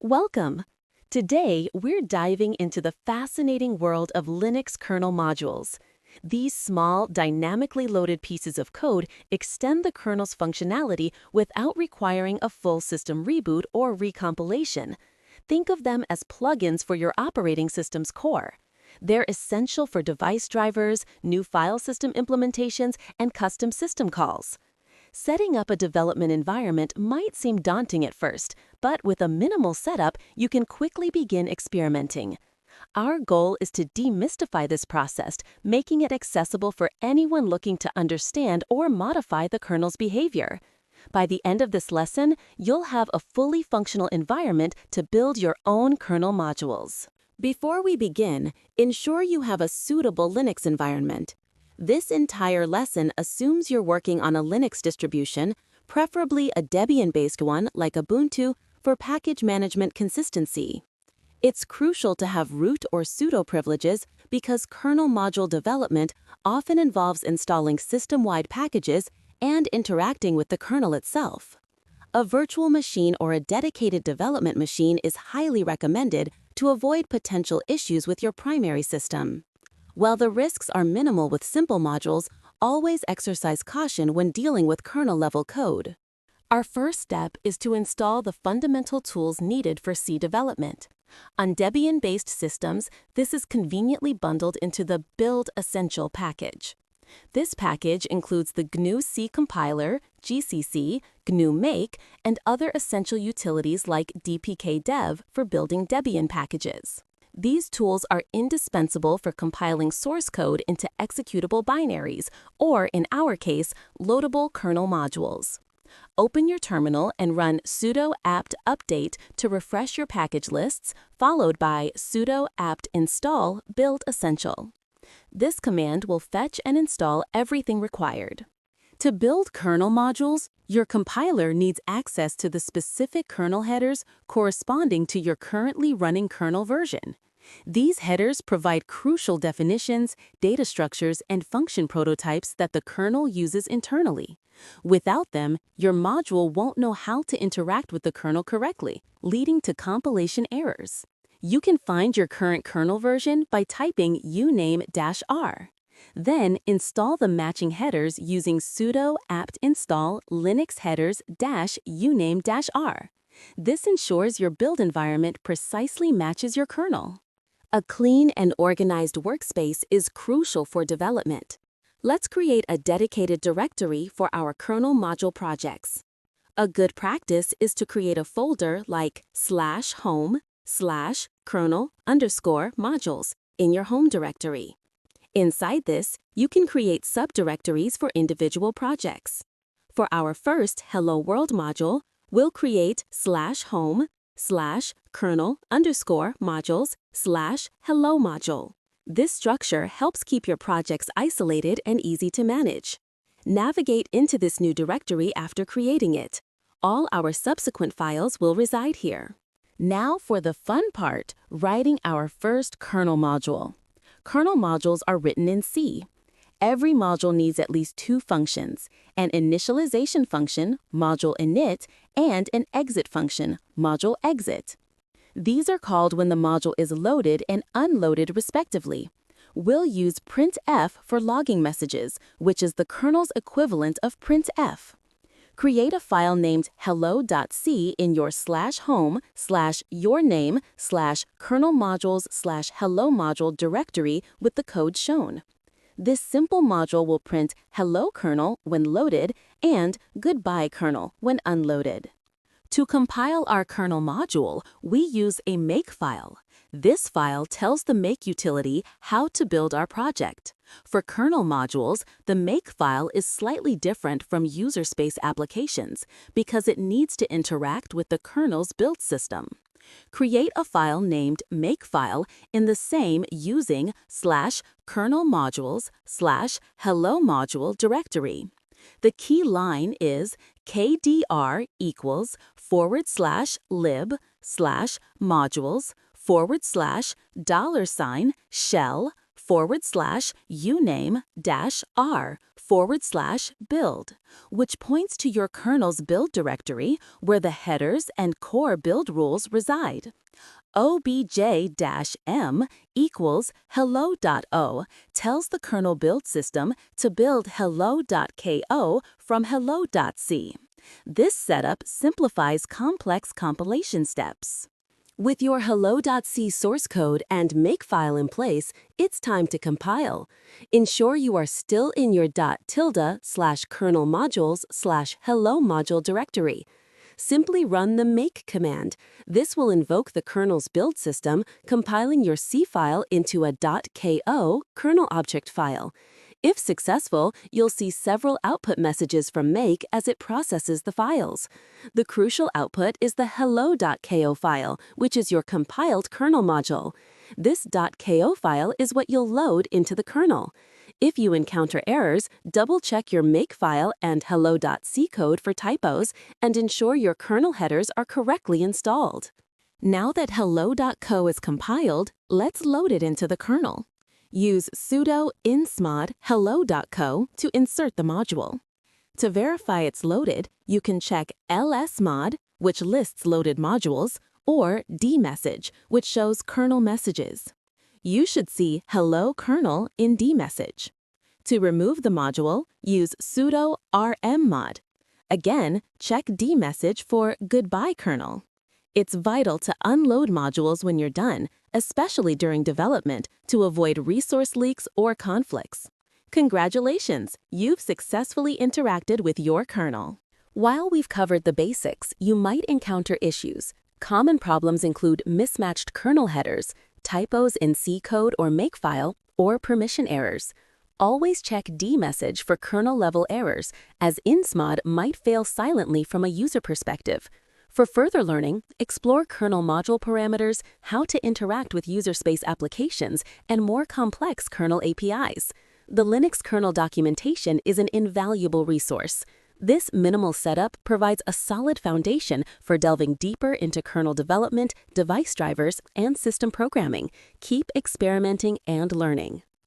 Welcome! Today, we're diving into the fascinating world of Linux kernel modules. These small, dynamically loaded pieces of code extend the kernel's functionality without requiring a full system reboot or recompilation. Think of them as plugins for your operating system's core. They're essential for device drivers, new file system implementations, and custom system calls. Setting up a development environment might seem daunting at first, but with a minimal setup, you can quickly begin experimenting. Our goal is to demystify this process, making it accessible for anyone looking to understand or modify the kernel's behavior. By the end of this lesson, you'll have a fully functional environment to build your own kernel modules. Before we begin, ensure you have a suitable Linux environment. This entire lesson assumes you're working on a Linux distribution, preferably a Debian-based one like Ubuntu, for package management consistency. It's crucial to have root or sudo privileges because kernel module development often involves installing system-wide packages and interacting with the kernel itself. A virtual machine or a dedicated development machine is highly recommended to avoid potential issues with your primary system. While the risks are minimal with simple modules, always exercise caution when dealing with kernel-level code. Our first step is to install the fundamental tools needed for C development. On Debian-based systems, this is conveniently bundled into the Build Essential package. This package includes the GNU C compiler, GCC, GNU Make, and other essential utilities like dpkdev for building Debian packages. These tools are indispensable for compiling source code into executable binaries, or in our case, loadable kernel modules. Open your terminal and run sudo apt update to refresh your package lists, followed by sudo apt install build essential. This command will fetch and install everything required. To build kernel modules, your compiler needs access to the specific kernel headers corresponding to your currently running kernel version. These headers provide crucial definitions, data structures, and function prototypes that the kernel uses internally. Without them, your module won't know how to interact with the kernel correctly, leading to compilation errors. You can find your current kernel version by typing uname-r. Then install the matching headers using sudo apt install linux headers-uname-r. This ensures your build environment precisely matches your kernel. A clean and organized workspace is crucial for development. Let's create a dedicated directory for our kernel module projects. A good practice is to create a folder like /home/kernel_modules in your home directory. Inside this, you can create subdirectories for individual projects. For our first Hello World module, we'll create /home/kernel_modules/hello module. This structure helps keep your projects isolated and easy to manage. Navigate into this new directory after creating it. All our subsequent files will reside here. Now for the fun part, writing our first kernel module. Kernel modules are written in C. Every module needs at least two functions, an initialization function, module init, and an exit function, module exit. These are called when the module is loaded and unloaded respectively. We'll use printf for logging messages, which is the kernel's equivalent of printf. Create a file named hello.c in your /home/yourname/kernel-modules/hello module directory with the code shown. This simple module will print hello kernel when loaded and goodbye kernel when unloaded. To compile our kernel module, we use a makefile. This file tells the make utility how to build our project. For kernel modules, the makefile is slightly different from user space applications because it needs to interact with the kernel's build system. Create a file named makefile in the same using /kernel-modules/hello module directory. The key line is kdr equals /lib/modules $$ shell /uname-r/build, which points to your kernel's build directory where the headers and core build rules reside. obj-m equals hello.o tells the kernel build system to build hello.ko from hello.c. This setup simplifies complex compilation steps. With your hello.c source code and makefile in place, it's time to compile. Ensure you are still in your .tilde/kernel modules/hello module directory. Simply run the make command. This will invoke the kernel's build system, compiling your C file into a .ko kernel object file. If successful, you'll see several output messages from make as it processes the files. The crucial output is the hello.ko file, which is your compiled kernel module. This .ko file is what you'll load into the kernel. If you encounter errors, double-check your makefile and hello.c code for typos and ensure your kernel headers are correctly installed. Now that hello.co is compiled, let's load it into the kernel. Use sudo insmod hello.co to insert the module. To verify it's loaded, you can check lsmod, which lists loaded modules, or dmesg, which shows kernel messages. You should see hello kernel in dmesg. To remove the module, use sudo rmmod. Again, check dmesg for goodbye kernel. It's vital to unload modules when you're done, especially during development, to avoid resource leaks or conflicts. Congratulations, you've successfully interacted with your kernel. While we've covered the basics, you might encounter issues. Common problems include mismatched kernel headers, typos in C code or makefile, or permission errors. Always check dmesg for kernel-level errors, as insmod might fail silently from a user perspective. For further learning, explore kernel module parameters, how to interact with user space applications, and more complex kernel APIs. The Linux kernel documentation is an invaluable resource. This minimal setup provides a solid foundation for delving deeper into kernel development, device drivers, and system programming. Keep experimenting and learning.